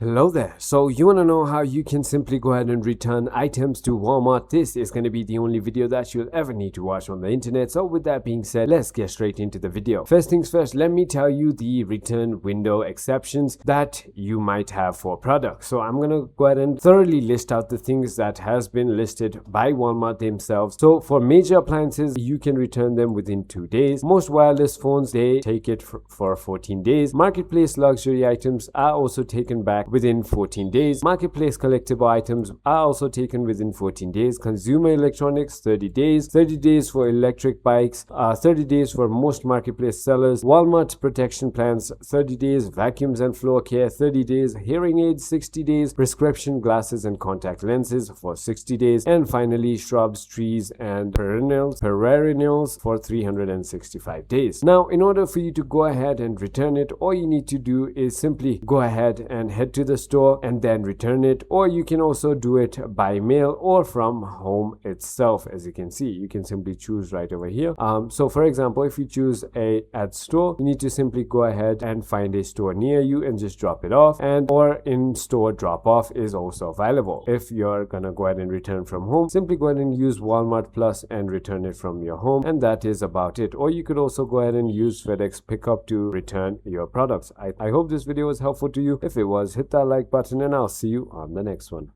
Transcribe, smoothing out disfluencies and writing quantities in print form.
Hello there. So you want to know how you can simply go ahead and return items to Walmart? This is going to be the only video that you'll ever need to watch on the internet. So with that being said, let's get straight into the video. First things first, let me tell you the return window exceptions that you might have for products. So I'm going to go ahead and thoroughly list out the things that has been listed by Walmart themselves. So for major appliances, you can return them within 2 days. Most wireless phones, they take it for 14 days. Marketplace luxury items are also taken back within 14 days. Marketplace collectible items are also taken within 14 days. Consumer electronics, 30 days. 30 days for electric bikes, 30 days for most marketplace sellers. Walmart protection plans, 30 days. Vacuums and floor care, 30 days. Hearing aids, 60 days. Prescription glasses and contact lenses for 60 days. And finally, shrubs, trees, and perennials for 365 days. Now, in order for you to go ahead and return it, all you need to do is simply go ahead and head to the store and then return it, or you can also do it by mail or from home itself. As you can see, you can simply choose right over here. So for example, if you choose at store, you need to simply go ahead and find a store near you and just drop it off, and or in store drop off is also available. If you're gonna go ahead and return from home, simply go ahead and use Walmart Plus and return it from your home, and that is about it. Or you could also go ahead and use FedEx pickup to return your products. I hope this video was helpful to you. If it was, hit that like button and I'll see you on the next one.